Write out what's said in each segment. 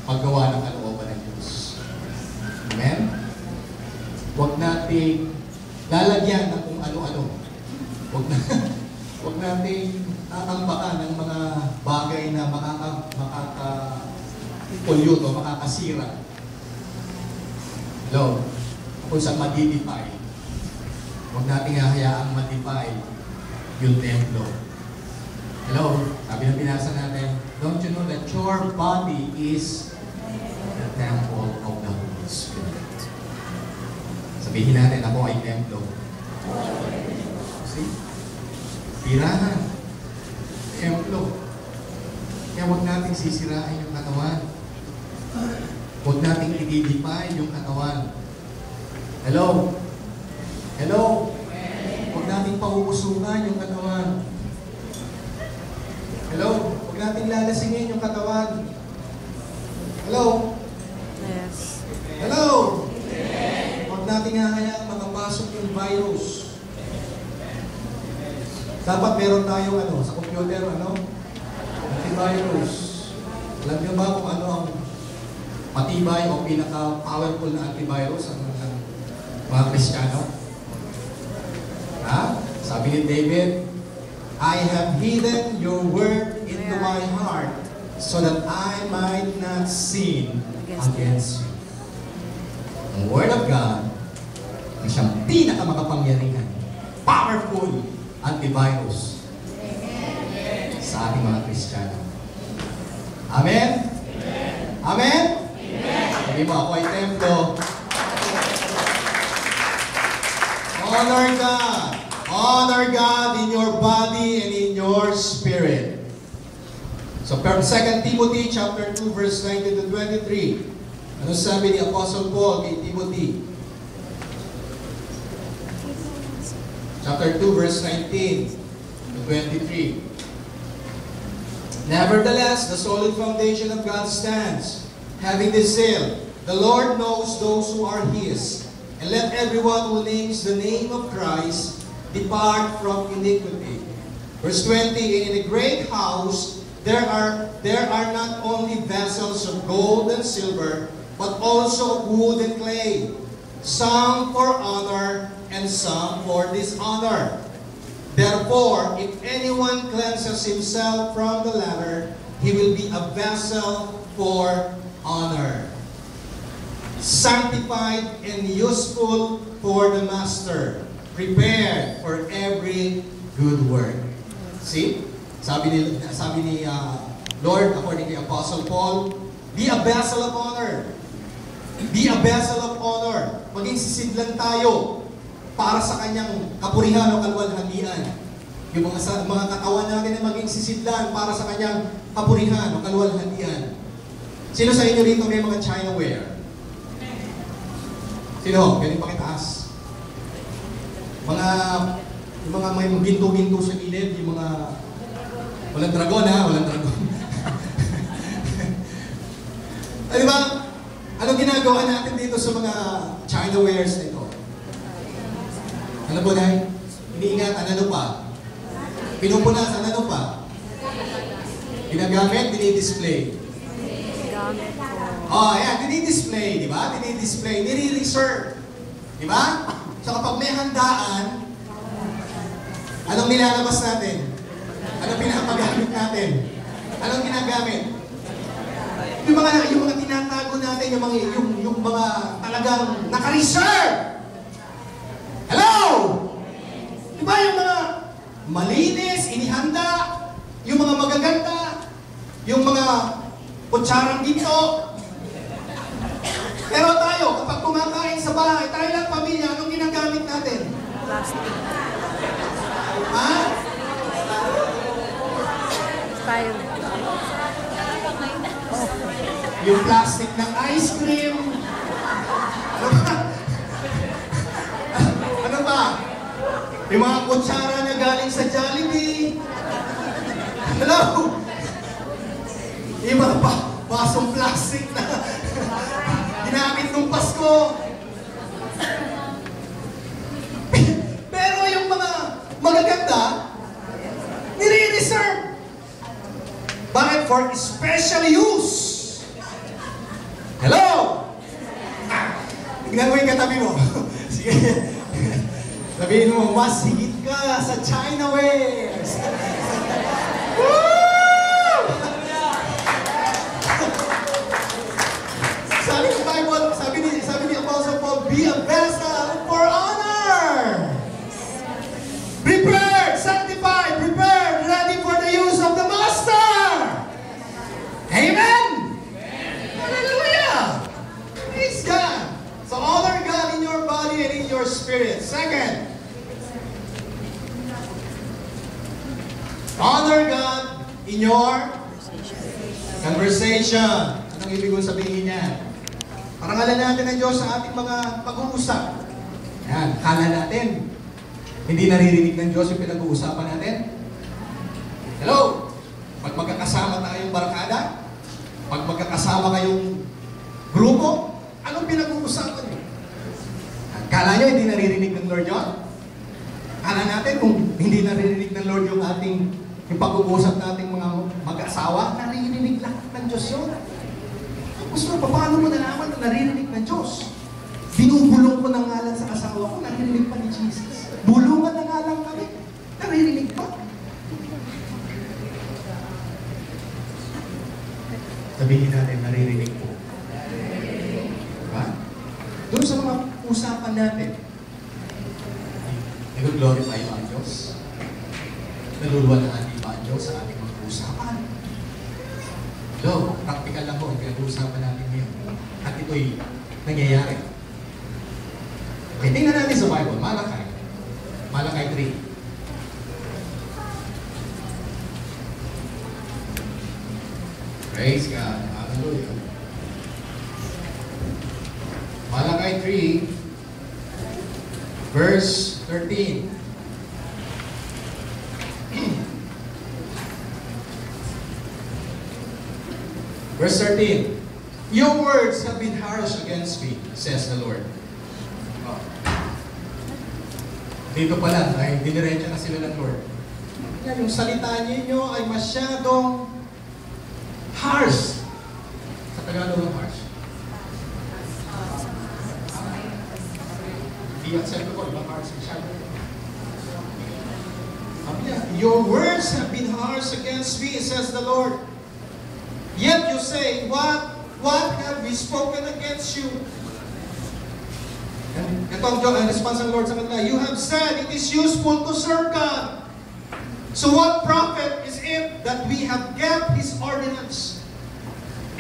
maggawa ng kalooban ng Diyos. Amen? Huwag nating lalagyan ng kung ano-ano. Huwag nating tatambakan ng mga bagay na makaka-pollute o makakasira. Hello? Kung saan madidify. Huwag nating hahayaang madify yung templo. Hello? Sabi na binasa natin, don't you know that your body is the temple of the Holy Spirit? Sabihin natin, ako ay templo. See? Tirahan. Templo. Kaya huwag nating sisirain yung katawan. Huwag nating i-define yung katawan. Hello? Hello? Huwag nating pauusukan yung katawan. Hello? Huwag nating lalasingin yung katawan. Hello? Yes. Hello? Huwag nating hahayaang makapasok yung virus. Dapat meron tayong sa computer, antivirus. Alam niyo ba kung ano ang matibay o pinaka-powerful na antivirus ng mga Kristiyano? Ha? Sabi ni David, I have hidden your word into my heart so that I might not sin against you. Ang Word of God ay siyang pinakamakapangyarihan, powerful antivirus sa ating mga Kristiyano. Amen? Amen? Sabi mo, ako ay templo. Honor God. Honor God in your body and in your spirit. So, 2 Timothy chapter 2, verse 19 to 23. Ano sabi ni Apostle Paul kay Timothy? Chapter 2, verse 19 to 23. Nevertheless, the solid foundation of God stands, having this seal, the Lord knows those who are His, and let everyone who names the name of Christ depart from iniquity. Verse 20, in a great house there are not only vessels of gold and silver, but also of wood and clay, some for honor and some for dishonor. Therefore, if anyone cleanses himself from the latter, he will be a vessel for honor, sanctified and useful for the master, prepared for every good work. See? Sabi ni Lord, according to Apostle Paul, be a vessel of honor. Be a vessel of honor. Maging sisidlan tayo para sa kanyang kapurihan o kaluwalhatian. Yung mga katawan natin ay maging sisidlan para sa kanyang kapurihan o kaluwalhatian. Sino sa inyo rito may mga Chinaware? Sino? Galing pakitaas. Yung mga may ginto-ginto sa gilid, yung mga walang dragon walang dragon. Di ba? Anong ginagawa natin dito sa mga Chinawares nito? Ano po dahil? Iniingatan, ano pa? Pinupunasan, ano pa? Ginagamit, dinidisplay. Ayan, dinidisplay, di ba? Dinidisplay, nire-reserve. Di ba? So kapag may handaan, anong nilalabas natin? Anong pinapagamit natin? Anong ginagamit? Yung mga tinatago natin, yung mga talagang naka-reserve. Hello! Diba yung mga malinis, inihanda, yung mga magaganda, yung mga kutsarang dito. Pero tayo, kapag kumakain sa bahay, tayo lang pamilya, anong ginagamit natin? Plastic. Ha? Style. Yung plastic ng ice cream. Ano ba? Ano ba? Yung mga kutsara na galing sa Jollibee. Hello? Yung mga basong plastic na ginamit nung Pasko. Pero yung mga magaganda, nire-reserve. Bakit? For special use. Tingnan mo yung katabi mo. Sige. Sabihin mo, mas higit ka sa China Wares. Woo! Sabi ng Bible, sabi ni Apostle Paul, be a vessel for honor. Prepared, sanctified, prepared, ready for the use of the Master. Amen? Hallelujah! Praise God. So honor God in your body and in your spirit. Second, honor God in your conversation. Anong ibig kong sabihin niyan? Parangalan natin ang Diyos sa ating mga pag-uusap. Yan, kala natin. Hindi naririnig ng Diyos yung pinag-uusapan natin. Hello? Pag magkakasama tayong barkada, pag magkakasama kayong grupo, anong pinag-uusapan niyo? Kala nyo hindi naririnig ng Lord yun? Kala natin kung hindi naririnig ng Lord yung yung pag-uusap nating mga mag-asawa, naririnig lahat ng Diyos yun. Gusto mo, paano mo nalaman na naririnig ng Diyos? Binubulong ko ng ngalan sa asawa ko, naririnig pa ni Jesus. Bulungan na nga lang kami, naririnig pa. Sabihin natin, naririnig po. Diba? Doon sa mga usapan natin, nag-glorify ba ang Diyos? Naluluwalaan ba ang Diyos sa ating mga usapan? So, practical lang po ang pinag-uusapan natin ngayon. At ito'y nangyayari. Okay, tingnan natin sa Bible, Malakay. Malakay 3. Praise God. Hallelujah. Malakay 3, verse 13. Verse 13. Your words have been harsh against me, says the Lord. Oh. Dito pala, ay diniretso na sila ng Lord. Yan, yung salita ninyo ay masyadong harsh. Sa Tagalog ang harsh. Hindi acceptable, ibang harsh masyado. Your words have been harsh against me, says the Lord. Yet you say, what have we spoken against you? Ito ang response ng Lord sa kanila. You have said it is useful to serve God. So what profit is it that we have kept His ordinance,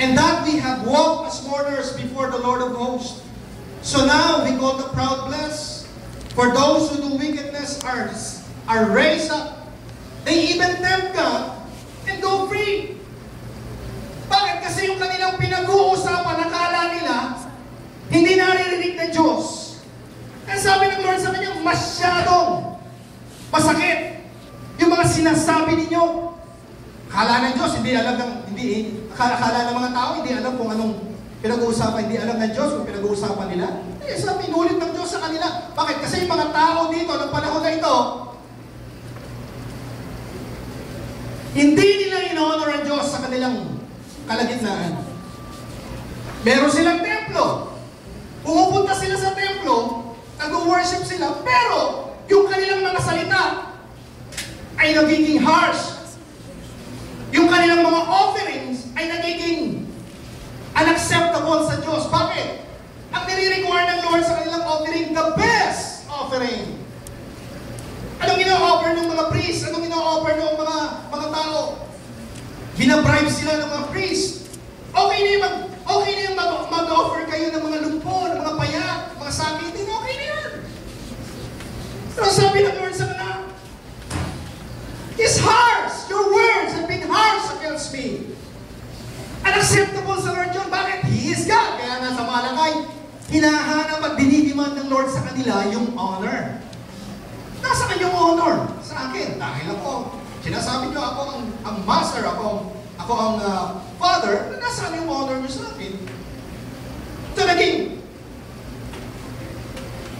and that we have walked as mourners before the Lord of hosts? So now we call the proud blessed, for those who do wickedness are raised up. They even tempt God and go free. Bakit? Kasi yung kanilang pinag-uusapan, nakala nila, hindi naririnig ng Diyos. Kaya sabi ng Lord sa kanya, masyadong masakit yung mga sinasabi ninyo. Akala ng Diyos, akala ng mga tao, hindi alam kung anong pinag-uusapan, hindi alam ng Diyos kung pinag-uusapan nila. Eh, sabi, inulit ng Diyos sa kanila. Bakit? Kasi yung mga tao dito, ng panahon na ito, hindi nila in-honor ang Diyos sa kanilang kalagitnaan. Meron silang templo. Pumupunta sila sa templo, nag-worship sila, pero yung kanilang mga salita ay nagiging harsh. Yung kanilang mga offerings ay nagiging unacceptable sa Diyos. Bakit? Ang nire-require ng Lord sa kanilang offering, the best offering. Anong ino-offer ng mga priest? Anong ino-offer ng mga tao? Binabribe sila ng mga priest. Okay na yung mag-offer kayo ng mga lumpo, ng mga payak, mga sakitin, okay na yan. Pero sabi ng Lord sa kanila, it's harsh. Your words have been harsh against me. Unacceptable sa Lord yun. Bakit? He is God. Kaya nga sa Malakay, hinahanap at dinidemand ng Lord sa kanila yung honor. Nasaan yung honor? Sa akin. Dahil ako, sinasabi nyo ako ang master, ako ang father, nasaan yung honor nyo sa akin? Ito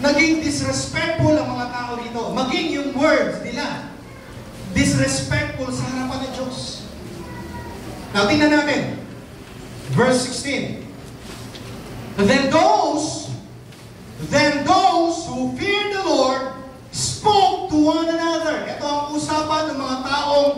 naging disrespectful ang mga tao dito. Maging yung words nila, disrespectful sa harapan ng Diyos. Now, tingnan natin. Verse 16. Then those those who feared the Lord spoke to one another. Ito ang usapan ng mga taong